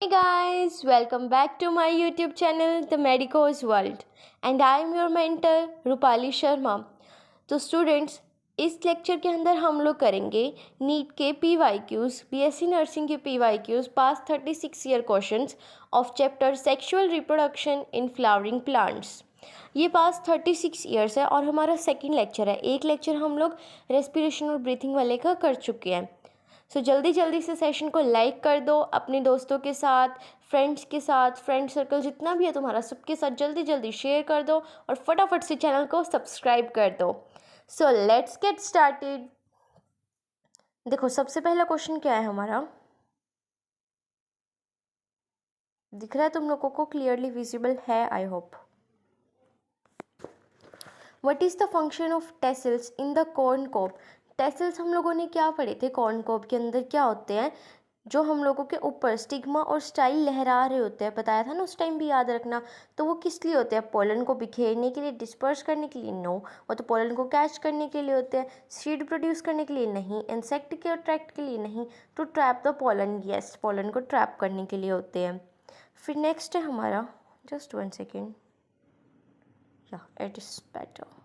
Hey guys, welcome back to my YouTube channel The Medico's World and I am your mentor Rupali Sharma. तो students, इस lecture के अंदर हम लोग करेंगे नीट के PYQs, BSc नर्सिंग के PYQs past 36 year questions of chapter sexual reproduction in flowering plants. ये पास 36 ईयर्स है और हमारा सेकंड लेक्चर है। एक लेक्चर हम लोग रेस्पिरेशन और ब्रीथिंग वाले का कर चुके हैं। सो जल्दी जल्दी से सेशन को लाइक कर दो, अपने दोस्तों के साथ, फ्रेंड्स के साथ, फ्रेंड सर्कल जितना भी है तुम्हारा सबके साथ जल्दी जल्दी शेयर कर दो और फटाफट से चैनल को सब्सक्राइब कर दो। So let's get started. देखो, सबसे पहला क्वेश्चन क्या है हमारा, दिख रहा है तुम लोगों को, क्लियरली विजिबल है I hope. What is the function of tassels in the corn cob. Tassels हम लोगों ने क्या पढ़े थे, कॉर्न कॉब के अंदर क्या होते हैं, जो हम लोगों के ऊपर स्टिग्मा और स्टाइल लहरा रहे होते हैं, बताया था ना उस टाइम भी, याद रखना। तो वो किस लिए होते हैं, पोलन को बिखेरने के लिए, डिस्पर्स करने के लिए, नो। वो तो पोलन को कैच करने के लिए होते हैं। सीड प्रोड्यूस करने के लिए नहीं। इंसेक्ट के अट्रैक्ट के लिए नहीं। To trap the pollen, yes, pollen को ट्रैप करने के लिए होते हैं। फिर नेक्स्ट है हमारा, जस्ट 1 सेकेंड, या इट इज़ बेटर।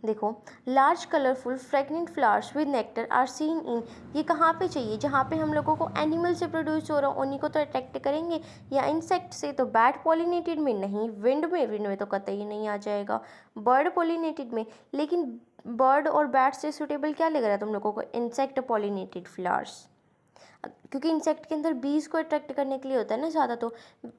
देखो, large colourful fragrant flowers with nectar are seen in, ये कहाँ पे चाहिए, जहाँ पे हम लोगों को एनिमल से प्रोड्यूस हो रहा हो उन्हीं को तो अट्रैक्ट करेंगे, या इंसेक्ट से, तो बैट पॉलिनेटेड में नहीं, विंड में तो कतई नहीं आ जाएगा, बर्ड पॉलिनेटेड में। लेकिन बर्ड और बैट से सुटेबल क्या लग रहा है तुम लोगों को, इंसेक्ट पॉलिनेटेड फ्लावर्स, क्योंकि इंसेक्ट के अंदर बीज को अट्रैक्ट करने के लिए होता है ना ज़्यादा। तो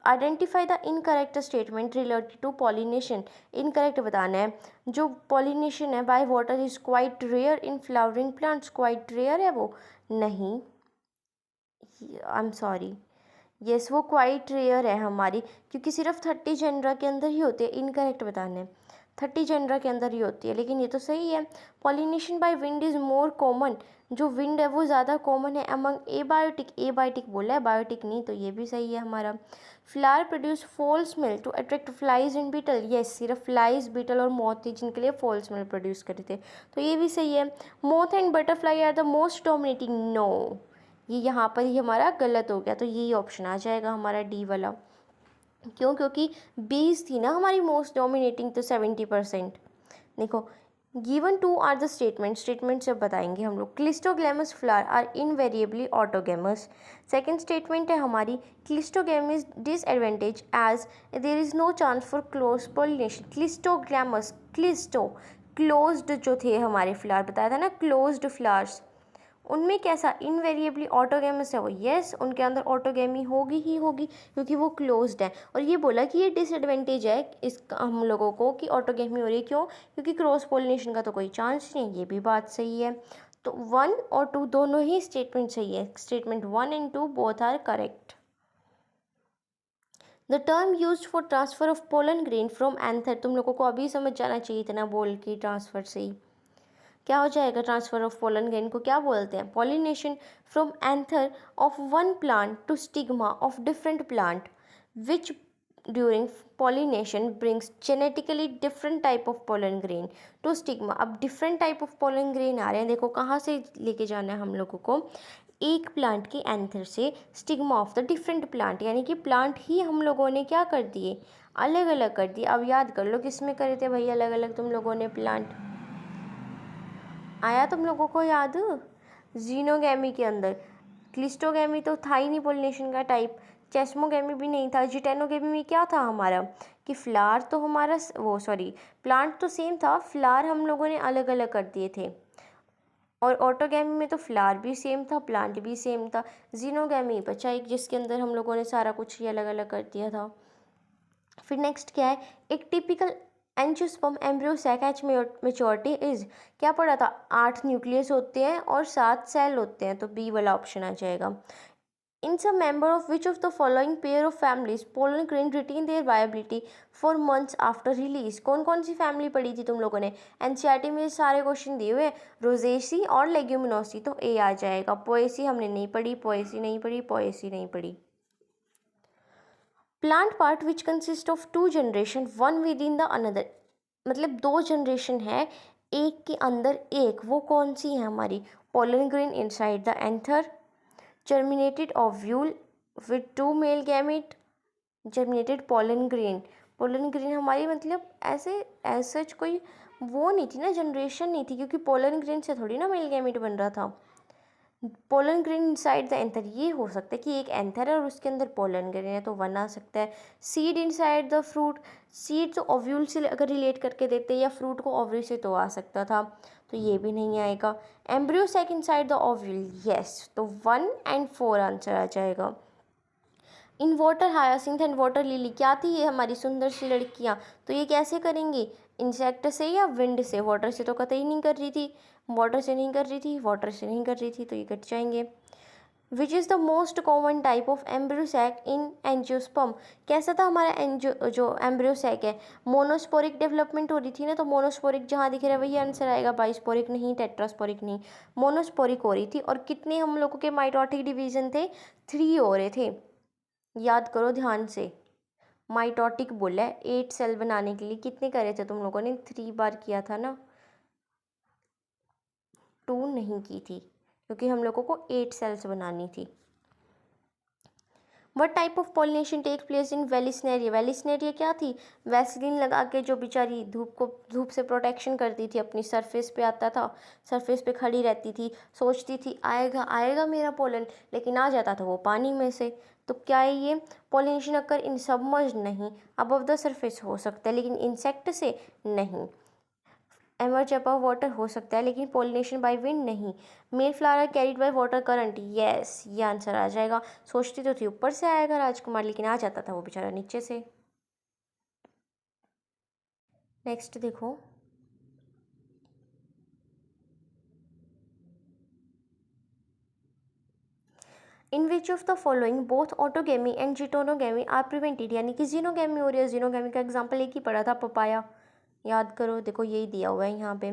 identify the incorrect statement related to pollination, incorrect बताना है। जो पॉलिनेशन है by water is quite rare in flowering plants, quite rare है वो, नहीं, आई एम सॉरी, यस वो क्वाइट रेयर है हमारी, क्योंकि सिर्फ 30 जेनरा के अंदर ही होती है, इनकरेक्ट बताना है, 30 जेनरा के अंदर ही होती है, लेकिन ये तो सही है। Pollination by wind is more common, जो विंड है वो ज़्यादा कॉमन है अमंग एबायोटिक, एबायोटिक बोला है, बायोटिक नहीं, तो ये भी सही है हमारा। Flower produce foul smell to attract flies and beetle, yes, सिर्फ फ्लाइज, बीटल और मोथ थी जिनके लिए फॉल स्मेल प्रोड्यूस करे थे, तो ये भी सही है। Moth and butterfly are the most dominating, no, ये यहाँ पर ही हमारा गलत हो गया, तो यही ऑप्शन आ जाएगा हमारा डी वाला। क्यों, क्योंकि बीज थी ना हमारी मोस्ट डोमिनेटिंग, तो 70%। देखो, given two are the statement से बताएंगे हम लोग। Cleistogamous flower are invariably autogamous. Second statement है हमारी, cleistogamous disadvantage as there is no chance for close pollination. Cleistogamous, cleisto, closed जो थे हमारे फ्लावर, बताया था ना क्लोज्ड फ्लावर्स, उनमें कैसा, इनवेरिएबली ऑटोगेमस है वो, यस, उनके अंदर ऑटोगेमी होगी ही होगी क्योंकि वो क्लोज्ड है। और ये बोला कि ये डिसएडवांटेज है इस हम लोगों को कि ऑटोगेमी हो रही है, क्यों, क्योंकि क्रॉस पोलिनेशन का तो कोई चांस नहीं, ये भी बात सही है। तो 1 और 2 दोनों ही स्टेटमेंट सही है, statement 1 and 2 both are correct. The term use for transfer of pollen grain from anther, तुम लोगों को अभी समझ जाना चाहिए इतना बोल के, ट्रांसफर से ही क्या हो जाएगा, ट्रांसफर ऑफ पोलन ग्रेन को क्या बोलते हैं, pollination from anther of one plant to stigma of different plant which during pollination brings genetically different type of pollen grain to stigma। अब different type of pollen grain आ रहे हैं, देखो कहाँ से लेके जाना है हम लोगों को, एक प्लांट के एंथर से stigma of the different plant, यानी कि प्लांट ही हम लोगों ने क्या कर दिए, अलग अलग कर दिए। अब याद कर लो किस में करे थे भाई अलग अलग तुम लोगों ने प्लांट, आया तुम लोगों को याद, जीनोगैमी के अंदर। क्लिस्टोगैमी तो था ही नहीं पोलिनेशन का टाइप, चेस्मोगैमी भी नहीं था, जिटेनोगैमी में क्या था हमारा कि फ्लावर तो हमारा वो सॉरी प्लांट तो सेम था, फ्लावर हम लोगों ने अलग अलग कर दिए थे। और ऑटोगैमी में तो फ्लावर भी सेम था, प्लांट भी सेम था। जीनोगैमी बचा एक जिसके अंदर हम लोगों ने सारा कुछ ही अलग अलग कर दिया था। फिर नेक्स्ट क्या है, एक typical angiosperm embryo sac at maturity is, क्या पढ़ा था, 8 न्यूक्लियस होते हैं और 7 सेल होते हैं, तो बी वाला ऑप्शन आ जाएगा। इन सब member of which of the following pair of families pollen grain retain their viability for months after release, कौन कौन सी फैमिली पढ़ी थी तुम लोगों ने, एनसीईआरटी में सारे क्वेश्चन दिए हुए, रोजेसी और लेग्यूमिनोसी, तो ए आ जाएगा। पोएसी हमने नहीं पढ़ी, पोएसी नहीं पढ़ी, पोएसी नहीं पढ़ी। Plant part which consist of 2 generation one with in the another, मतलब 2 जनरेशन है एक के अंदर एक, वो कौन सी है हमारी, pollen grain inside the anther, germinated ovule with 2 male gamete, germinated pollen grain. Pollen grain हमारी मतलब ऐसे सच कोई वो नहीं थी ना, जनरेशन नहीं थी, क्योंकि पोलन ग्रेन से थोड़ी ना मेल गैमेट बन रहा था। Pollen grain inside the anther, ये हो सकता है कि एक एंथर है और उसके अंदर पोलन ग्रेन है, तो वन आ सकता है। Seed inside the fruit, seed तो ओव्यूल से अगर रिलेट करके देते या फ्रूट को ओव्यूल से तो आ सकता था, तो ये भी नहीं आएगा। Embryo sac inside the ovule, yes, तो 1 and 4 आंसर आ जाएगा। In water hyacinth and water lily, क्या थी ये हमारी सुंदर सी लड़कियाँ, तो ये कैसे करेंगी, इंसेक्ट से या विंड से, वाटर से तो कतई नहीं कर रही थी, वाटर से नहीं कर रही थी, वाटर से नहीं कर रही थी, तो ये कट जाएंगे। Which is the most common type of embryo sac in angiosperm, कैसा था हमारा एंजियो जो एम्ब्रियोसैक है, मोनोस्पोरिक डेवलपमेंट हो रही थी ना, तो मोनोस्पोरिक जहाँ दिख रहा है वही आंसर आएगा, बाइस्पोरिक नहीं, टेट्रास्पोरिक नहीं, मोनोस्पोरिक हो रही थी। और कितने हम लोगों के माइटोटिक डिवीजन थे, 3 हो रहे थे, याद करो ध्यान से। माइटोटिक बोला है 8 सेल बनाने के लिए, कितने करे थे तुम लोगों ने, 3 बार किया था ना, 2 नहीं की थी, क्योंकि हम लोगों को 8 सेल्स बनानी थी। What type of pollination take place in Vallisneria, Vallisneria क्या थी, वैसलीन लगा के जो बेचारी धूप से प्रोटेक्शन करती थी, अपनी सरफेस पे आता था, सरफेस पे खड़ी रहती थी, सोचती थी आएगा आएगा मेरा पोलन, लेकिन आ जाता था वो पानी में से। तो क्या है ये, पॉलिनेशन अकर इन सबमर्ज नहीं, अबव द सरफेस हो सकता है, लेकिन इंसेक्ट से नहीं। एमर्ज अबव वाटर हो सकता है, लेकिन पोलिनेशन बाय विंड नहीं। Male flower carried by water current, yes, ये आंसर आ जाएगा। सोचती तो थी ऊपर से आएगा राजकुमार, लेकिन आ जाता था वो बेचारा नीचे से। नेक्स्ट देखो, in which of the following both autogamy and geitonogamy are prevented, यानी कि जीनोगेमी हो रही है, जीनोगेमी का एग्जाम्पल एक ही पढ़ा था, पपाया, याद करो, देखो यही दिया हुआ है यहाँ पे।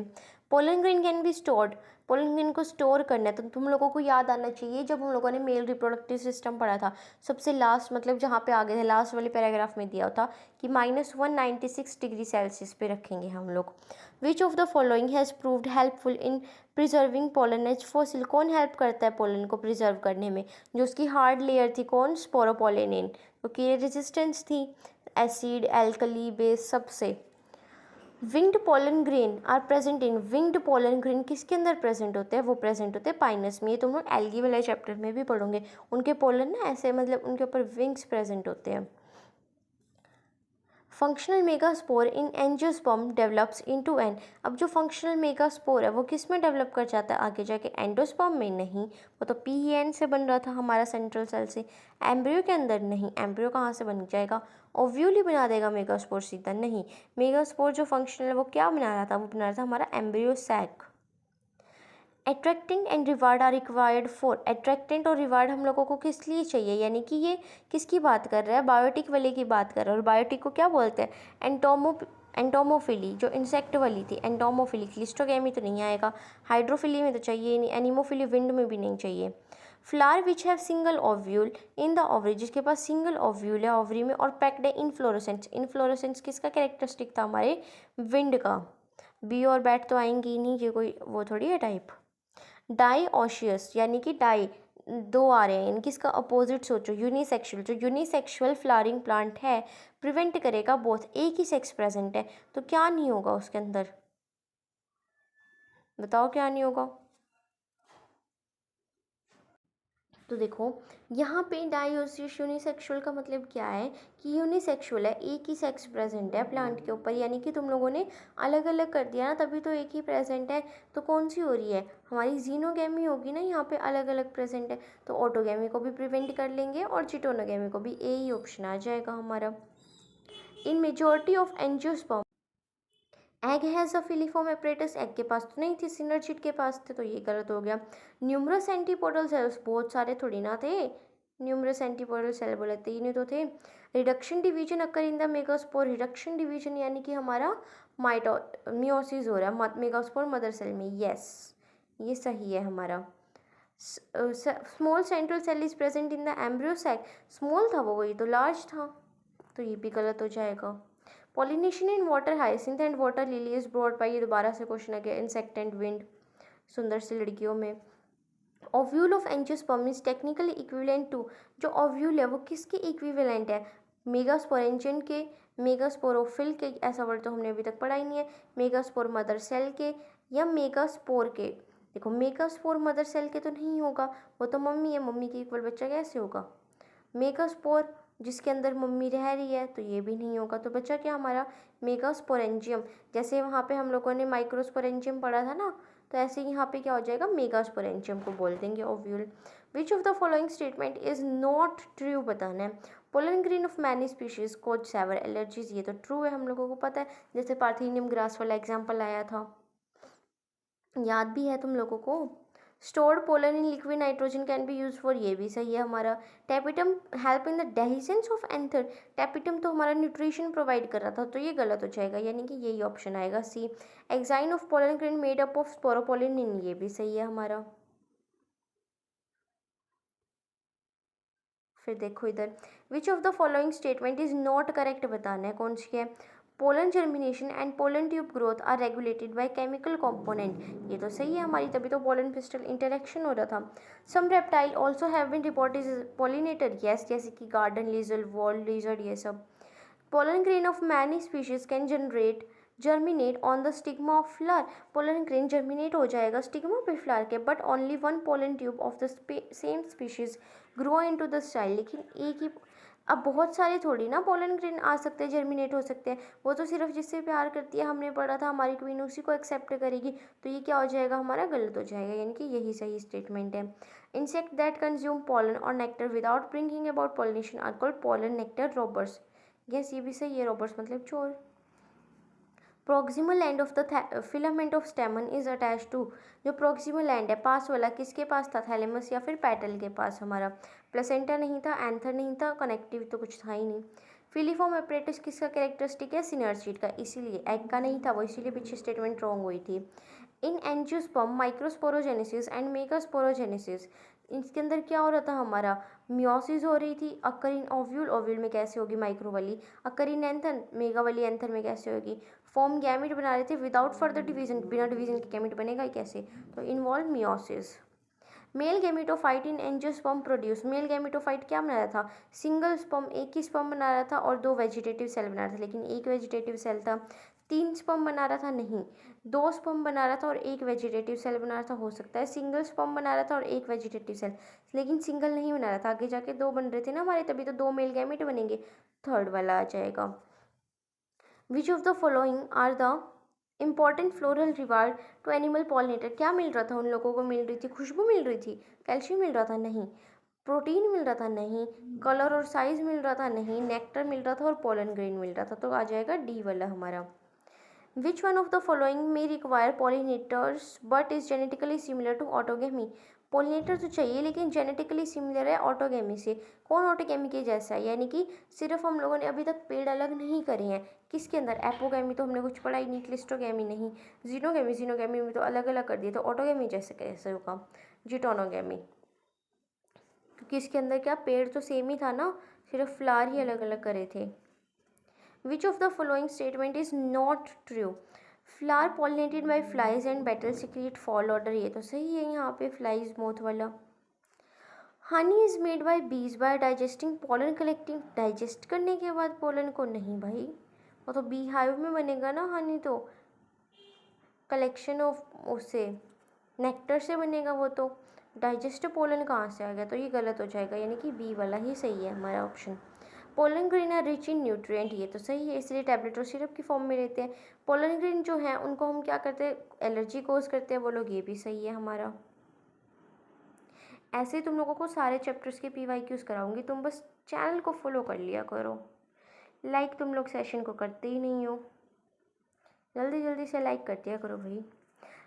Pollen grain can be stored, pollen grain को स्टोर करना है, तो तुम लोगों को याद आना चाहिए जब हम लोगों ने मेल रिप्रोडक्टिव सिस्टम पढ़ा था, सबसे लास्ट मतलब जहाँ पे आगे थे लास्ट वाले पैराग्राफ में दिया था कि -196 डिग्री सेल्सियस पे रखेंगे हम लोग। Which of the following has proved helpful in preserving pollen as fossil, कौन हेल्प करता है पोलन को प्रिजर्व करने में, जो उसकी हार्ड लेयर थी, कौन, स्पोरोपोलेनिन, क्योंकि ये रेजिस्टेंस थी एसिड एल्कली बेस सबसे। Winged pollen grain are present in, winged pollen grain किसके अंदर प्रेजेंट होते हैं, वो प्रेजेंट होते हैं पाइनस में, ये तुम लोग एल्गी वाले चैप्टर में भी पढ़ोगे, उनके पोलन ना ऐसे मतलब उनके ऊपर विंग्स प्रेजेंट होते हैं। Functional megaspore in angiosperm develops into an, अब जो फंक्शनल मेगास्पोर है वो किस में डेवलप कर जाता है आगे जाके, एंडोस्पर्म में नहीं, वो तो PEN से बन रहा था हमारा सेंट्रल सेल से, एम्ब्रियो के अंदर नहीं, एम्ब्रियो कहाँ से बन जाएगा, ओव्यूल ही बना देगा मेगास्पोर सीधा, नहीं, मेगास्पोर जो फंक्शनल है वो क्या बना रहा था, वो बना रहा था हमारा embryo sac. Attractant and reward are required for, attractant और रिवार्ड हम लोगों को किस लिए चाहिए, यानी कि ये किसकी बात कर रहा है, बायोटिक वाले की बात कर रहा है, और बायोटिक को क्या बोलते हैं, एंटोमोफिली, जो इंसेक्ट वाली थी एंटोमोफिली, क्लिस्टोगेमी तो नहीं आएगा, हाइड्रोफिली में तो चाहिए ही नहीं, एनिमोफिली विंड में भी नहीं चाहिए। Flower which have single ovule in the ovary, जिसके पास सिंगल ओव्यूल है ओवरी में, और पैक्ड है इनफ्लोरेसेंस, इनफ्लोरेसेंस किसका कैरेक्टरिस्टिक था, हमारे विंड का, बी और बैट तो आएंगी ही नहीं, ये कोई वो थोड़ी है टाइप। डाईओशियस यानी कि डाई 2 आ रहे हैं, इनकी इसका अपोजिट सोचो, यूनिसेक्सुअल, जो यूनिसेक्सुअल फ्लावरिंग प्लांट है प्रिवेंट करेगा बोथ, एक ही सेक्स प्रेजेंट है, तो क्या नहीं होगा उसके अंदर, बताओ क्या नहीं होगा। तो देखो यहाँ पे डायोसिस यूनिसेक्सुअल का मतलब क्या है कि यूनिसेक्सुअल है, एक ही सेक्स प्रेजेंट है प्लांट के ऊपर, यानी कि तुम लोगों ने अलग अलग कर दिया ना, तभी तो एक ही प्रेजेंट है, तो कौन सी हो रही है हमारी जीनोगेमी होगी ना, यहाँ पे अलग अलग प्रेजेंट है, तो ऑटोगेमी को भी प्रिवेंट कर लेंगे और चिटोनोगेमी को भी, ए ही ऑप्शन आ जाएगा हमारा। In majority of angiosperm egg has a filiform apparatus, egg के पास तो नहीं थी, सिनर्जिड के पास थे, तो ये गलत हो गया। न्यूमरस एंटीपोडल सेल्स, बहुत सारे थोड़ी ना थे, न्यूमरस एंटीपोडल सेल बोले 3 ही तो थे। Reduction division occur in the megaspore, reduction division यानी कि हमारा मियोसिस हो रहा है मेगास्पोर मदर सेल में, यस, ये सही है हमारा। Small central cell is present in the embryo sac, small था वो, वही तो लार्ज था, तो ये भी गलत हो जाएगा। Pollination in water hyacinth and water lily is brought by, ये दोबारा से क्वेश्चन आ गया, इंसेक्ट एंड विंड, सुंदर सी लड़कियों में। Ovule of angiosperm is technically equivalent to, जो ओव्यूल है वो किसके इक्विवेलेंट है? मेगास्पोरेंजियन के, मेगास्पोरोफिल के, ऐसा वर्ड तो हमने अभी तक पढ़ा ही नहीं है, मेगास्पोर मदर सेल के, या मेगास्पोर के। देखो मेगास्पोर मदर सेल के तो नहीं होगा, वो तो मम्मी है, मम्मी के इक्वल बच्चा कैसे होगा? मेगास्पोर जिसके अंदर मम्मी रह रही है, तो ये भी नहीं होगा, तो बच्चा क्या हमारा? मेगास्पोरेंजियम। जैसे वहाँ पे हम लोगों ने माइक्रोस्पोरेंजियम पढ़ा था ना, तो ऐसे ही यहाँ पे क्या हो जाएगा? मेगास्पोरेंजियम को बोल देंगे ovule. Which of the following statement is not true बताना है। Pollen grain of many species cause severe allergies, ये तो ट्रू है, हम लोगों को पता है, जैसे पार्थेनियम ग्रास वाला एग्जाम्पल आया था, याद भी है तुम लोगों को। Stored pollen in liquid nitrogen can be use for, ये भी सही है हमारा। Tapetum help in the dehiscence of anther, tapetum तो हमारा न्यूट्रिशन प्रोवाइड कर रहा था, तो ये गलत हो जाएगा, यानी कि यही ऑप्शन आएगा C. Exine of pollen grain made up of sporopollenin, ये भी सही है हमारा। फिर देखो इधर, which of the following statement is not correct बताना है, कौन सी है? Pollen germination and pollen tube growth are regulated by chemical component, ये तो सही है हमारी, तभी तो पोलन पिस्टल इंटरेक्शन हो रहा था। Some reptile also have been reported as pollinator, yes, जैसे कि गार्डन लीजल, वॉल लीजर्ड, ये सब। Pollen grain of many species can germinate on the stigma of flower, pollen grain germinate हो जाएगा स्टिग्मा पे फ्लावर के, but only one pollen tube of the same species grow into the style, लेकिन एक ही, अब बहुत सारे थोड़ी ना पोलन ग्रेन आ सकते हैं, जर्मिनेट हो सकते हैं, वो तो सिर्फ जिससे प्यार करती है, हमने पढ़ा था हमारी क्वीन उसी को एक्सेप्ट करेगी, तो ये क्या हो जाएगा हमारा? गलत हो जाएगा, यानी कि यही सही स्टेटमेंट है। इंसेक्ट दैट कंज्यूम pollen और nectar without bringing about pollination are called pollen nectar robbers, yes ये भी सही है, रॉबर्ट्स मतलब चोर। Proximal end of the filament of stamen is attach to, जो प्रोक्सिमल एंड है पास वाला, किसके पास था? थैलेमस या फिर पैटल के पास हमारा। प्लेसेंटा नहीं था, एंथर नहीं था, कनेक्टिव तो कुछ था ही नहीं। फिलीफॉर्म एपरेटस किसका कैरेक्टरिस्टिक है? सिनर्जीड का, इसीलिए एग का नहीं था वो, इसीलिए पीछे स्टेटमेंट रॉन्ग हुई थी। इन एंजियोस्पर्म माइक्रोस्पोरोजेनेसिस एंड मेगास्पोरोजेनेसिस, इसके अंदर क्या हो रहा था हमारा? मियोसिस हो रही थी। अक्कर इन ओव्यूल, ओव्यूल में कैसे होगी? माइक्रो वाली। अक्कर इन एंथर, मेगा वाली एंथर में कैसे होगी? फॉर्म गैमेट बना रहे थे विदाउट फर्दर डिवीजन, बिना डिवीजन के गैमेट बनेगा ही कैसे? तो इन्वॉल्व मियोसिस। मेल गैमेटोफाइट इन एंजियोस्पर्म प्रोड्यूस, मेल गैमेटोफाइट क्या बना रहा था? सिंगल स्पर्म, एक ही स्पर्म बना रहा था और दो वेजिटेटिव सेल बना रहा था, लेकिन एक वेजिटेटिव सेल था। तीन स्पर्म बना रहा था, नहीं, दो स्पर्म बना रहा था और एक वेजिटेटिव सेल बना रहा था, हो सकता है सिंगल स्पर्म बना रहा था और एक वेजिटेटिव सेल, लेकिन सिंगल नहीं बना रहा था, आगे जाके दो बन रहे थे ना हमारे, तभी तो दो मेल गैमेट बनेंगे, थर्ड वाला आ जाएगा। Which of the following are the important floral reward to animal pollinator, क्या मिल रहा था उन लोगों को? मिल रही थी खुशबू, मिल रही थी, कैल्शियम मिल रहा था, नहीं, प्रोटीन मिल रहा था, नहीं, कलर और साइज मिल रहा था, नहीं, नेक्टर मिल रहा था और पोलन ग्रेन मिल रहा था, तो आ जाएगा डी वाला हमारा। Which one of the following may require pollinators but is genetically similar to autogamy, pollinator तो चाहिए लेकिन जेनेटिकली सिमिलर है ऑटोगेमी से, कौन ऑटोगेमी के जैसा है? यानी कि सिर्फ हम लोगों ने अभी तक पेड़ अलग नहीं करे हैं, किसके अंदर? एपोगेमी तो हमने कुछ पढ़ा ही नहीं, क्लिस्टोगेमी नहीं, जीनोगेमी, जीनोगेमी में तो अलग अलग कर दिए, तो ऑटोगेमी जैसे कैसे होगा? जिटोनोगेमी, क्योंकि इसके अंदर क्या पेड़ तो सेम ही था ना, सिर्फ फ्लावर ही अलग अलग करे थे। Which of the following statement is not true? Flower pollinated by flies and beetle secrete foul odour, ये तो सही है यहाँ पे, फ्लाइज मोथ वाला। Honey is made by bees by digesting pollen collecting, digest करने के बाद पोलन को, नहीं भाई, वो तो बी हाइव में बनेगा ना हनी, तो कलेक्शन ऑफ उससे नेक्टर से बनेगा वो, तो डाइजेस्ट पोलन कहाँ से आ गया? तो ये गलत हो जाएगा, यानी कि बी वाला ही सही है हमारा option. Pollen grain are rich in nutrient, ये तो सही है, इसलिए टैबलेट और सिरप की फॉर्म में रहते हैं। पोलन ग्रेन जो है उनको हम क्या करते हैं? एलर्जी कोज करते हैं वो लोग, ये भी सही है हमारा। ऐसे तुम लोगों को सारे चैप्टर्स के PYQs कराऊंगी, तुम बस चैनल को फॉलो कर लिया करो। लाइक तुम लोग सेशन को करते ही नहीं हो, जल्दी जल्दी से लाइक कर दिया करो भाई।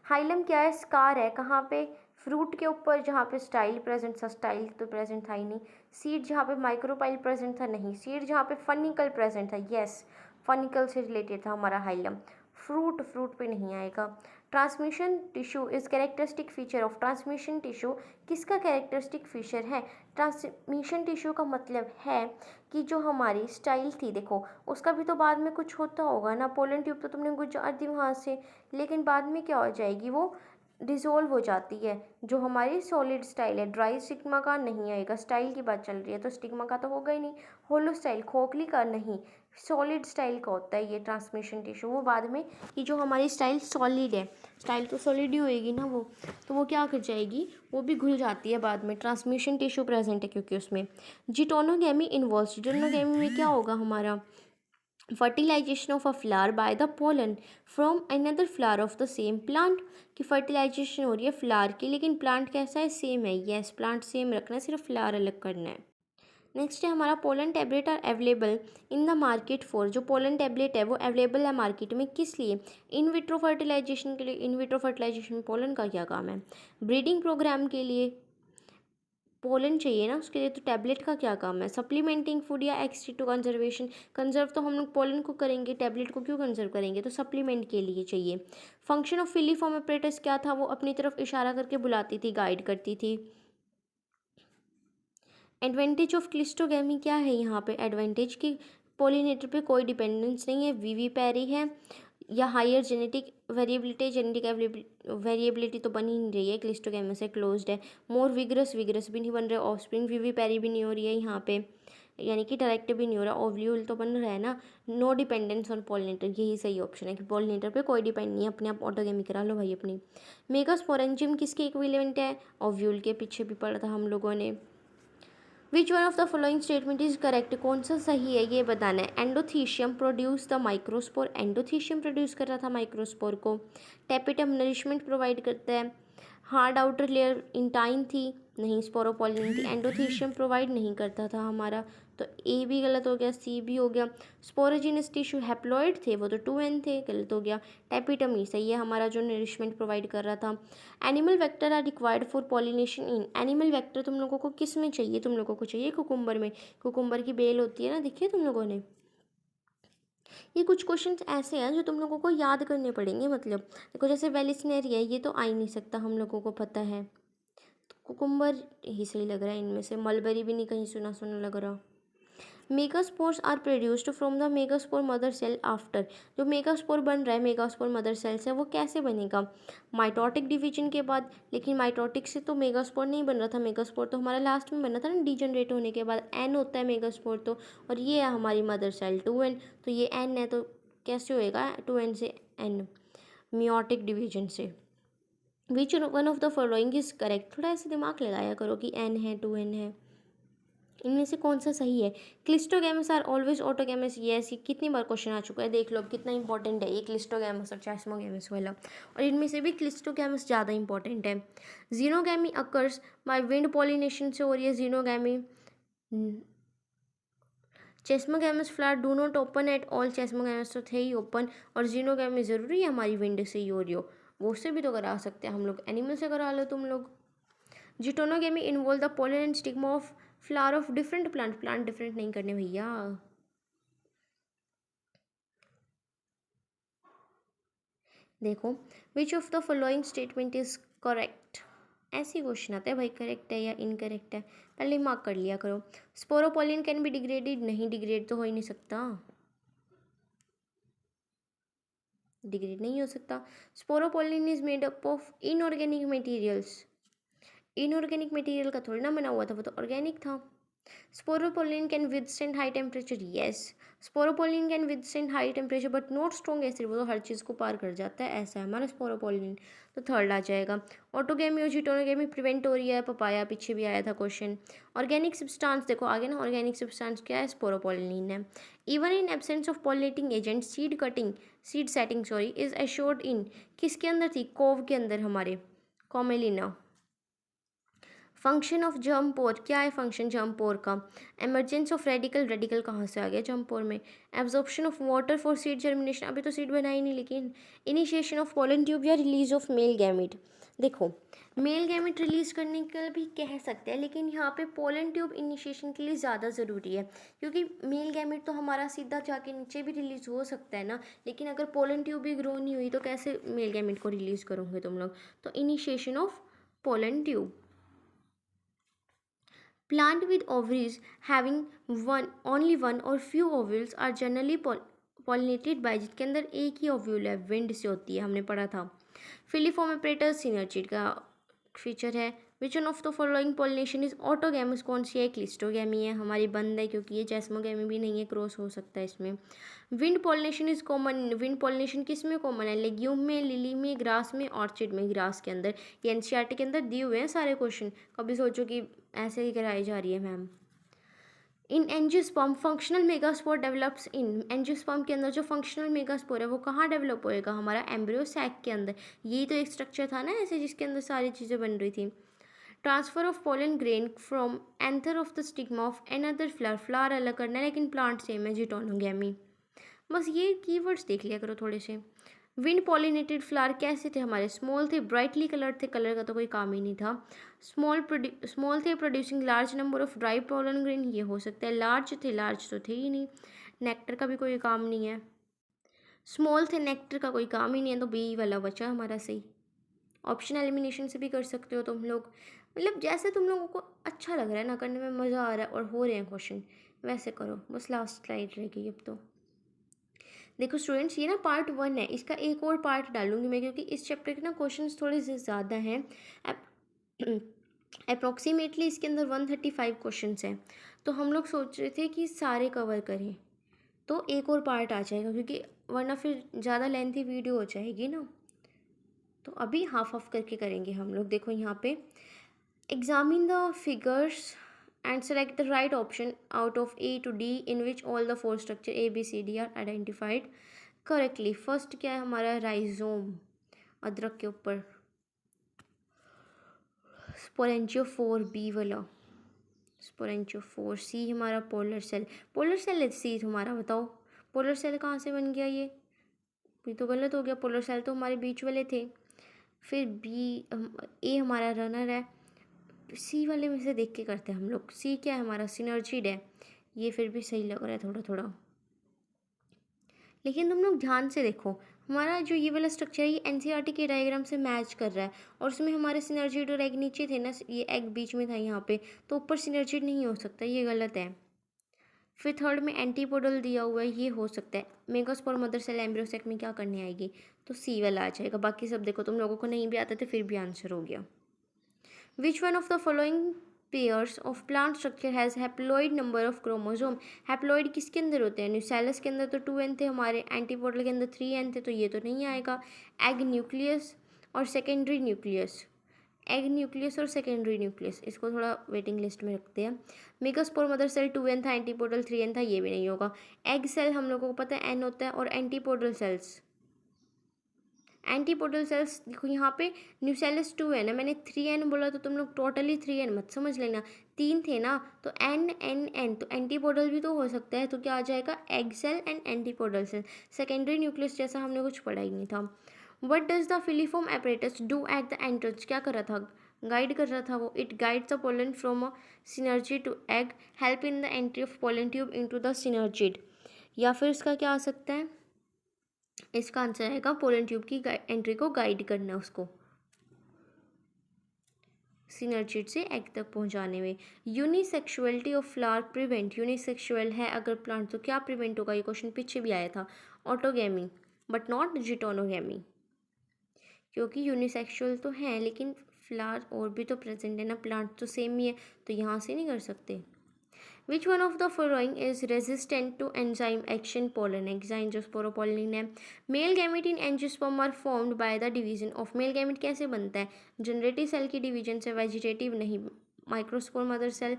हाइलम क्या है? स्कार है, कहाँ पे? फ्रूट के ऊपर, जहाँ पे स्टाइल प्रेजेंट था, स्टाइल तो प्रेजेंट था ही नहीं। सीड जहाँ पे माइक्रोपाइल प्रेजेंट था, नहीं। सीड जहाँ पे फनिकल प्रेजेंट था, यस, फनिकल से रिलेटेड था हमारा हाइलम। फ्रूट, फ्रूट पे नहीं आएगा। Transmission tissue is characteristic feature of, transmission tissue किसका कैरेक्टरिस्टिक फीचर है? ट्रांसमिशन टिश्यू का मतलब है कि जो हमारी स्टाइल थी, देखो उसका भी तो बाद में कुछ होता होगा ना, पोलन ट्यूब तो तुमने गुजार दी वहाँ से, लेकिन बाद में क्या हो जाएगी वो? डिसॉल्व हो जाती है। जो हमारी सॉलिड स्टाइल है, ड्राई स्टिग्मा का नहीं आएगा। स्टाइल की बात चल रही है तो स्टिग्मा का तो होगा ही नहीं। होलो स्टाइल, खोखली का नहीं, सॉलिड स्टाइल का होता है ये ट्रांसमिशन टिश्यू। वो बाद में, ये जो हमारी स्टाइल सॉलिड है, स्टाइल तो सॉलिड ही होएगी ना वो, तो वो क्या कर जाएगी, वो भी घुल जाती है बाद में। ट्रांसमिशन टिश्यू प्रेजेंट है क्योंकि उसमें। जिटोनोगेमी इन्वॉल्व्स, जिटोनोगेमी में क्या होगा हमारा, fertilization of a flower by the pollen from another flower of the same plant। कि fertilization हो रही है फ्लावर की, लेकिन प्लांट कैसा है, सेम है। यस, प्लांट सेम रखना है, सिर्फ फ्लावर अलग करना है। नेक्स्ट है हमारा pollen tablet are available in the market for. जो पोलन टैबलेट है वो अवेलेबल है मार्केट में, किस लिए, इन विट्रो फर्टिलाइजेशन के लिए। इन विट्रो फर्टिलाइजेशन में पोलन का क्या काम है, ब्रीडिंग प्रोग्राम के लिए पोलन चाहिए ना, उसके लिए तो टैबलेट का क्या काम है, सप्लीमेंटिंग फूड या एक्स टू कंजर्वेशन। कंजर्व तो हम लोग पोलन को करेंगे, टैबलेट को क्यों कंजर्व करेंगे, तो सप्लीमेंट के लिए चाहिए। फंक्शन ऑफ फिलीफॉर्म एपरेटस क्या था, वो अपनी तरफ इशारा करके बुलाती थी, गाइड करती थी। एडवांटेज ऑफ क्लिस्टोगेमी क्या है यहाँ पे, एडवांटेज की पोलिनेटर पे कोई डिपेंडेंस नहीं है, विविपैरी है, या higher genetic variability. Genetic variability तो बन ही नहीं रही है, क्लिस्टोगेमी से क्लोज्ड है। मोर विग्रस, विग्रस भी नहीं बन रहा, ऑफस्प्रिंग विविपैरी भी नहीं हो रही है यहाँ पे, यानी कि डायरेक्ट भी नहीं हो रहा, ओव्यूल तो बन रहा है ना। नो डिपेंडेंस ऑन पोलिनेटर, यही सही ऑप्शन है कि पोलिनेटर पे कोई डिपेंड नहीं है, अपने आप ऑटोगेमी करा लो भाई अपनी। मेगास्पोरेंजियम किसके इक्विवेलेंट है, ओव्यूल के, पीछे भी पढ़ा था हम लोगों ने। विच one of the following statement is correct, कौन सा सही है ये बताना है। Endothecium produce the microspore, endothecium produce कर रहा था माइक्रोस्पोर को। टेपिटम नरिशमेंट प्रोवाइड करता है। हार्ड आउटर लेयर इंटाइन थी, नहीं, स्पोरोपोलिन थी। एंडोथीशियम प्रोवाइड नहीं करता था हमारा, तो ए भी गलत हो गया, सी भी हो गया। स्पोरोजिनस टिश्यू हैप्लॉइड थे, वो तो 2N थे, गलत हो गया। टेपिटम ही सही है हमारा, जो नरिशमेंट प्रोवाइड कर रहा था। Animal vector are required for pollination in, animal vector तुम लोगों को किस में चाहिए, तुम लोगों को चाहिए कुकुम्बर में। कुकुम्बर की बेल होती है ना, देखिए तुम लोगों ने। ये कुछ क्वेश्चंस ऐसे हैं जो तुम लोगों को याद करने पड़ेंगे, मतलब देखो जैसे वेलिस्नेरी है, ये तो आ ही नहीं सकता, हम लोगों को पता है, तो कुकुम्बर ही सही लग रहा है इनमें से। मलबेरी भी नहीं, कहीं सुना सुना लग रहा। Megaspores are produced from the megaspore mother cell after, जो मेगास्पोर बन रहा है, मेगास्पोर मदर सेल से, वो कैसे बनेगा, माइटोटिक डिवीजन के बाद। लेकिन माइटोटिक से तो मेगास्पोर नहीं बन रहा था, मेगास्पोर तो हमारा लास्ट में बना था ना, डीजनरेट होने के बाद। एन होता है मेगास्पोर तो, और ये है हमारी मदर सेल 2N, तो ये एन है, तो कैसे होएगा 2N से एन, मियोटिक डिवीजन से। विच one of the following is correct, थोड़ा ऐसे दिमाग लगाया करो कि एन है 2N है, इनमें से कौन सा सही है। क्लिस्टोगैमस आर ऑलवेज ऑटोगैमस, ये कितनी बार क्वेश्चन आ चुका है, देख लो अब कितना इंपॉर्टेंट है ये क्लिस्टोगैमस और चेस्मोगैमस वाला, और इनमें से भी क्लिस्टोगैमस ज़्यादा इंपॉर्टेंट है। Xenogamy occurs by wind pollination से हो रही है xenogamy. Chasmogamous flower do not open at all, chasmogamous तो थे ही ओपन, और जीनोगैमी ज़रूरी है हमारी विंड से ही हो रही हो, वो उससे भी तो करा सकते हैं हम लोग, एनिमल से करा लो तुम लोग। Geitonogamy involve the pollen and stigma of flower of different plant, plant different नहीं करने भैया। देखो which of the following statement is correct, ऐसी क्वेश्चन आता है भाई, करेक्ट है या इनकरेक्ट है, पहले मार्क कर लिया करो। स्पोरोपोलिन कैन बी डिग्रेडेड, नहीं, डिग्रेड तो हो ही नहीं सकता, डिग्रेड नहीं हो सकता। Sporopollenin is made up of inorganic materials, inorganic material का थोड़ी ना बना हुआ था, वो तो ऑर्गेनिक था। Sporopollenin can withstand high temperature, yes, sporopollenin can withstand high temperature but not strong acid, वो तो हर चीज़ को पार कर जाता है, ऐसा है हमारा स्पोरोपोलिन, तो थर्ड आ जाएगा। ऑटोगेमी और जिटोनोगेमी प्रिवेंट हो रही है, पपाया पीछे भी आया था क्वेश्चन। ऑर्गेनिक सब्सटेंस देखो आगे ना, ऑर्गेनिक सब्सटेंस क्या है, स्पोरोपोलिन है। Even in absence of pollinating agent seed cutting, seed setting sorry is assured in, किसके अंदर थी, कोव के अंदर हमारे, Commelina. Function of germ pore क्या है, फंक्शन जर्म पोर का, एमरजेंस ऑफ रेडिकल, रेडिकल कहाँ से आ गया जर्म पोर में। Absorption of water for seed germination, अभी तो सीड बनाई नहीं, लेकिन इनिशिएशन ऑफ पोलन ट्यूब या रिलीज ऑफ मेल गैमिट। देखो मेल गैमिट रिलीज करने के लिए भी कह सकते हैं, लेकिन यहाँ पे पोलन ट्यूब इनिशिएशन के लिए ज़्यादा ज़रूरी है, क्योंकि मेल गैमिट तो हमारा सीधा जाके नीचे भी रिलीज हो सकता है ना, लेकिन अगर पोलन ट्यूब भी ग्रो नहीं हुई तो कैसे मेल गैमिट को रिलीज करोगे तुम लोग, तो initiation of pollen tube. Plant with ovaries having only one or few ovules are generally pollinated by, जिसके अंदर एक ही ओव्यूल है, विंड से होती है, हमने पढ़ा था। फिलीफॉर्म ऑपरेटर्स सिनर्जिड का फीचर है। Which one of the following pollination is autogamous, कौन सी है? क्लिस्टोगैमी है, हमारी बंद है क्योंकि ये जेस्मोगैमी भी नहीं है, क्रॉस हो सकता है इसमें। Wind pollination is common, wind pollination किस में कॉमन है? लेग्यूम में, लिली में, ग्रास में, ऑर्चिड में। ग्रास के अंदर, ये एनसीईआरटी के अंदर दिए हुए हैं सारे क्वेश्चन, कभी सोचो कि ऐसे ही कराई जा रही है ma'am. In angiosperm functional megaspore develops in, angiosperm के अंदर जो फंक्शनल मेगास्पोर है वो कहाँ डेवलप होएगा? हमारा एम्ब्रियो सैक के अंदर। यही तो एक स्ट्रक्चर था ना ऐसे जिसके अंदर सारी चीज़ें बन रही थी। Transfer of pollen grain from anther of the stigma of another flower, flower अलग करना है लेकिन प्लांट सेम है, जिटोनोगैमी। बस ये कीवर्ड्स देख लिया करो थोड़े से। विंड पॉलिनेटेड फ्लावर कैसे थे हमारे? स्मॉल थे, ब्राइटली कलर्ड थे, कलर का तो कोई काम ही नहीं था। स्मॉल थे, producing large number of dry pollen grain, ये हो सकता है। लार्ज थे, लार्ज तो थे ही नहीं, नेक्टर का भी कोई काम नहीं है। स्मॉल थे, नेक्टर का कोई काम ही नहीं है, तो बी वाला बचा हमारा सही। ऑप्शन एलिमिनेशन से भी कर सकते हो तुम लोग, मतलब जैसे तुम लोगों को अच्छा लग रहा है ना, करने में मज़ा आ रहा है और हो रहे हैं क्वेश्चन, वैसे करो। बस लास्ट स्लाइड रह गई अब तो। देखो स्टूडेंट्स, ये ना पार्ट 1 है, इसका एक और पार्ट डालूंगी मैं क्योंकि इस चैप्टर के ना क्वेश्चंस थोड़े से ज़्यादा हैं। अप्रॉक्सीमेटली इसके अंदर 135 क्वेश्चंस हैं, तो हम लोग सोच रहे थे कि सारे कवर करें, तो एक और पार्ट आ जाएगा क्योंकि वरना फिर ज़्यादा लेंथी वीडियो हो जाएगी ना। तो अभी हाफ ऑफ करके करेंगे हम लोग। देखो यहाँ पे, examine the figures and select the right option out of A to D in which all the four structure A, B, C, D are identified correctly. First क्या है हमारा? राइजोम, अदरक के ऊपर। स्पोरेंजियोफोर, बी वाला स्पोरेंजियोफोर। सी हमारा polar cell, polar cell है सी हमारा, बताओ पोलर सेल कहाँ से बन गया? ये तो गलत हो गया, पोलर सेल तो हमारे बीच वाले थे। फिर बी, ए हमारा रनर है। सी वाले में से देख के करते हैं हम लोग। सी क्या है हमारा? सिनर्जिड है, ये फिर भी सही लग रहा है थोड़ा थोड़ा। लेकिन तुम लोग ध्यान से देखो, हमारा जो ये वाला स्ट्रक्चर है ये एनसीईआरटी के डायग्राम से मैच कर रहा है, और उसमें हमारे सिनर्जिड और एग नीचे थे ना, ये एग बीच में था यहाँ पे, तो ऊपर सिनर्जिड नहीं हो सकता, ये गलत है। फिर थर्ड में एंटीपोडल दिया हुआ है, ये हो सकता है। मेगास्पोर मदर सेल एम्ब्रियोसेक में क्या करने आएगी? तो सी वाला आ जाएगा। बाकी सब देखो, तुम लोगों को नहीं भी आता था फिर भी आंसर हो गया। Which one of the following pairs of plant structure has haploid number of chromosome? Haploid किसके अंदर होते हैं? न्यूसेलस के अंदर तो 2n थे हमारे, एंटीपोडल के अंदर 3n थे, तो ये तो नहीं आएगा। एग न्यूक्लियस और सेकेंडरी न्यूक्लियस, एग न्यूक्लियस और सेकेंडरी न्यूक्लियस, इसको थोड़ा वेटिंग लिस्ट में रखते हैं। मेगास्पोर मदर सेल 2n था, एंटीपोडल 3n था, ये भी नहीं होगा। एग सेल हम लोगों को पता है n होता है, और एंटीपोडल सेल्स, एंटीपोडल सेल्स देखो यहाँ पे न्यूसेलस 2n है, मैंने 3n बोला तो तुम लोग टोटली 3n मत समझ लेना, 3 थे ना, तो n, तो एंटीपोडल भी तो हो सकता है, तो क्या आ जाएगा? Egg cell and antipodal cell. Secondary nucleus जैसा हमने कुछ पढ़ा ही नहीं था। What does the filiform apparatus do at the entrance? क्या कर रहा था? गाइड कर रहा था वो। It guides the pollen from a synergy to egg, help in the entry of pollen tube into the synergid. या फिर इसका क्या आ सकता है? इसका आंसर आएगा पोलन ट्यूब की एंट्री को गाइड करना, उसको सिनर्जिड से एग तक पहुंचाने में। Unisexuality of flower prevent, unisexual है अगर प्लांट तो क्या प्रिवेंट होगा? ये क्वेश्चन पीछे भी आया था। ऑटोगैमी बट नॉट जिटोनोगैमी, क्योंकि यूनिसेक्सुअल तो है लेकिन फ्लावर और भी तो प्रेजेंट है ना, प्लांट तो सेम ही है, तो यहाँ से नहीं कर सकते। Which one of the following is resistant to enzyme action? Pollen, enzyme जो स्पोरोपोलिन है। Male gamete in angiosperm are formed by the division of, male gamete कैसे बनता है? जनरेटिव सेल की डिवीजन से, वेजिटेटिव नहीं। माइक्रोस्पोर मदर सेल,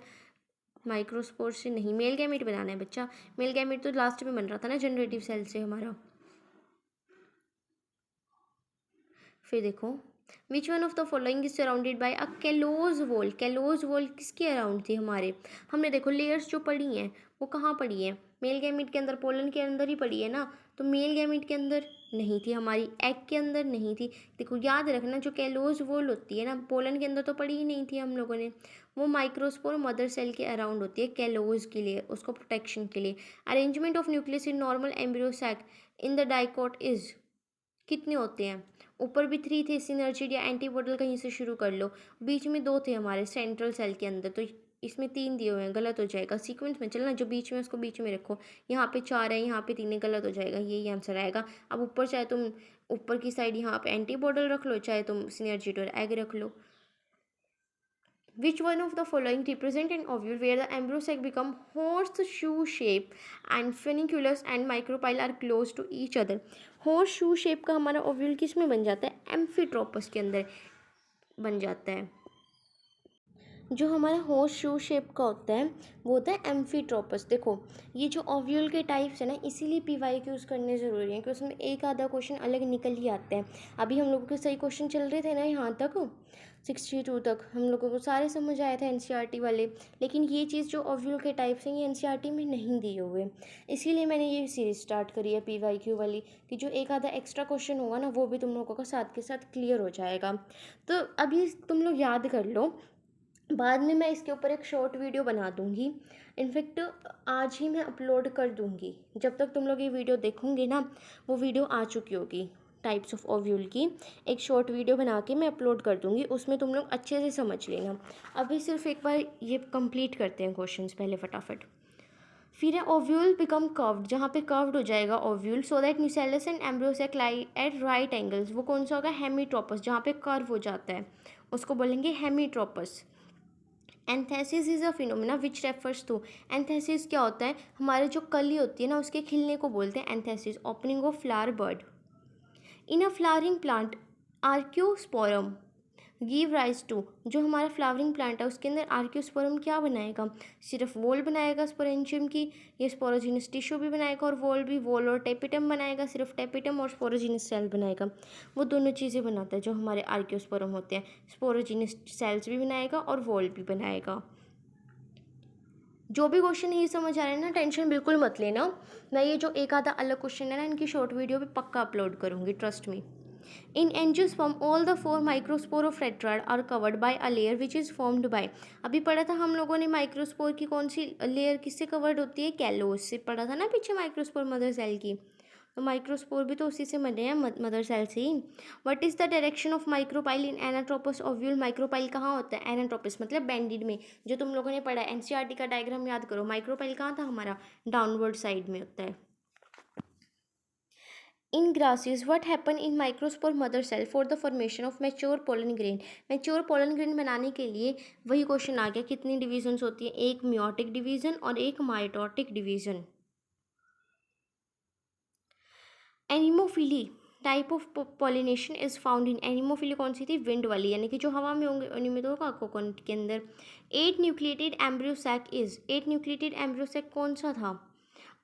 माइक्रोस्पोर से नहीं, मेल गैमेट बनाना है बच्चा। मेल गैमेट तो लास्ट में बन रहा था ना जनरेटिव सेल से हमारा। फिर देखो, विच one of the following is surrounded by a callose wall? Callose wall किसके अराउंड थी हमारे? हमने देखो लेयर्स जो पढ़ी हैं वो कहाँ पढ़ी हैं? मेल गैमेट के अंदर, पोलन के अंदर ही पढ़ी है ना, तो मेल गैमेट के अंदर नहीं थी हमारी, एग के अंदर नहीं थी। देखो याद रखना, जो कैलोज वॉल होती है ना, पोलन के अंदर तो पढ़ी ही नहीं थी हम लोगों ने, वो माइक्रोस्पोर मदर सेल के अराउंड होती है कैलोज के लिए, उसको प्रोटेक्शन के लिए। Arrangement of nucleus in normal embryo sac in the dicot is, कितने होते हैं? ऊपर भी 3 थे, सिनर्जिड या एंटीपोडल कहीं से शुरू कर लो, बीच में 2 थे हमारे सेंट्रल सेल के अंदर, तो इसमें 3 दिए हुए हैं, गलत हो जाएगा। सीक्वेंस में चलना, जो बीच में उसको बीच में रखो, यहाँ पे 4 है, यहाँ पे 3 है, गलत हो जाएगा, यही आंसर आएगा। अब ऊपर चाहे तुम ऊपर की साइड यहाँ पे एंटीपोडल रख लो, चाहे तुम सिनर्जिड और एग रख लो। Which one of the following represent an ovule where the embryo sac become horseshoe shape and funiculus and micropyle are close to each other? horseshoe shape का हमारा ओव्यूल किस में बन जाता है? एम्फीट्रोपस के अंदर बन जाता है। जो हमारा हॉर्स शू शेप का होता है वो होता है एम्फीट्रोपस। देखो ये जो ओव्यूल के टाइप्स है ना, इसीलिए PYQs करने ज़रूरी है, क्योंकि उसमें एक आधा क्वेश्चन अलग निकल ही आता है। अभी हम लोगों के सही क्वेश्चन चल रहे थे ना, यहाँ तक 62 तक हम लोगों को सारे समझ आए थे NCERT वाले, लेकिन ये चीज़ जो ओव्यूल के टाइप्स हैं ये NCERT में नहीं दिए हुए, इसीलिए मैंने ये सीरीज स्टार्ट करी है PYQ वाली, कि जो एक आधा एक्स्ट्रा क्वेश्चन होगा ना वो भी तुम लोगों का साथ के साथ क्लियर हो जाएगा। तो अभी तुम लोग याद कर लो, बाद में मैं इसके ऊपर एक शॉर्ट वीडियो बना दूंगी, इनफेक्ट आज ही मैं अपलोड कर दूंगी। जब तक तुम लोग ये वीडियो देखोगे ना वो वीडियो आ चुकी होगी, टाइप्स ऑफ ओव्यूल की एक शॉर्ट वीडियो बना के मैं अपलोड कर दूंगी, उसमें तुम लोग अच्छे से समझ लेना। अभी सिर्फ एक बार ये कंप्लीट करते हैं क्वेश्चंस पहले फटाफट। फिर है ओव्यूल बिकम कर्व्ड, जहाँ पे कर्व्ड हो जाएगा ovule, so that nucellus and embryo sac lie at right angles, वो कौन सा होगा? हेमीट्रोपस। जहाँ पे कर्व हो जाता है उसको बोलेंगे hemitropous. Anthesis is a phenomena which refers to, anthesis क्या होता है? हमारे जो कली होती है ना उसके खिलने को बोलते हैं anthesis. Opening of flower bud in a flowering plant archesporium give rise to, जो हमारा फ्लावरिंग प्लांट है उसके अंदर आर्क्योस्पोरम क्या बनाएगा? सिर्फ वॉल बनाएगा स्पोरेंजियम की, ये स्पोरोजिनस टिश्यू भी बनाएगा और वॉल भी, वॉल और टेपिटम बनाएगा, सिर्फ टेपिटम और स्पोरोजिनस सेल बनाएगा। वो दोनों चीज़ें बनाता है जो हमारे आर्क्योस्पोरम होते हैं, स्पोरोजिनस सेल्स भी बनाएगा और वॉल भी बनाएगा। जो भी क्वेश्चन नहीं समझ आ रहा है ना, टेंशन बिल्कुल मत लेना, मैं ये जो एक आधा अलग क्वेश्चन है ना इनकी शॉर्ट वीडियो भी पक्का अपलोड करूँगी, trust me. In angiosperm, all the 4 microsporophletrad are covered by a layer which is formed by, अभी पढ़ा था हम लोगों ने माइक्रोस्पोर की कौन सी लेयर किससे कवर्ड होती है? कैलोस से पढ़ा था ना पीछे, माइक्रोस्पोर मदर सेल की। तो माइक्रोस्पोर भी तो उसी से बने हैं, मदर सेल से ही। What is the direction of micropyle in anatropous ovule? Micropyle कहाँ होता है? एनाट्रोपस मतलब बैंडिड में, जो तुम लोगों ने पढ़ा है NCERT का डायग्राम याद करो। माइक्रोपाइल कहाँ था हमारा? डाउनवर्ड साइड में होता है। In grasses, what happen in microspore mother cell for the formation of mature pollen grain? mature pollen grain बनाने के लिए वही क्वेश्चन आ गया, कितनी डिविजन्स होती है? एक मियोटिक डिवीजन और एक mitotic division. Anemophily type of pollination is found in, anemophily कौन सी थी? विंड वाली, यानी कि जो हवा में होंगे उन्हीं में तो होगा कोकोनट के अंदर। 8 nucleated embryo sac is, 8 nucleated embryo sac कौन सा था?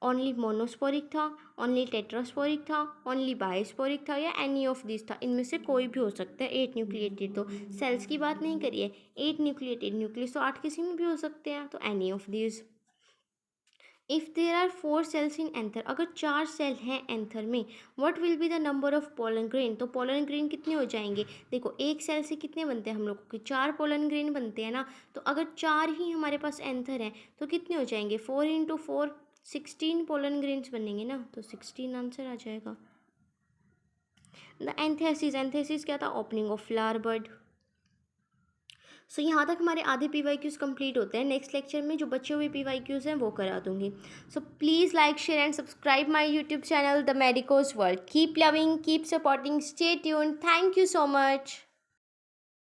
ओनली मोनोस्पोरिक था, ओनली टेट्रास्पोरिक था, ओनली बायोस्पोरिक था, या एनी ऑफ दिस था? इनमें से कोई भी हो सकता है। 8 न्यूक्लिएटेड, तो सेल्स की बात नहीं करिए, 8 न्यूक्लिएटेड, न्यूक्लियस तो 8 किसी में भी हो सकते हैं, तो any of this. If there are 4 cells in anther, अगर 4 सेल हैं एंथर में, what will be the number of pollen grain? तो पोलन ग्रेन कितने हो जाएंगे? देखो एक सेल से कितने बनते हैं हम लोगों के? 4 पोलन ग्रेन बनते हैं ना, तो अगर 4 ही हमारे पास एंथर हैं तो कितने हो जाएंगे? 4 × 4 16 पोलन ग्रेन्स बनेंगे ना, तो 16 आंसर आ जाएगा। द एंथेसिस, एंथेसिस क्या था? Opening of flower bud. So यहाँ तक हमारे आधे PYQs कंप्लीट होते हैं। नेक्स्ट लेक्चर में जो बचे हुए PYQs हैं वो करा दूंगी। So please like, share and subscribe my YouTube channel the medicos world. Keep loving, keep supporting, stay tuned. Thank you so much.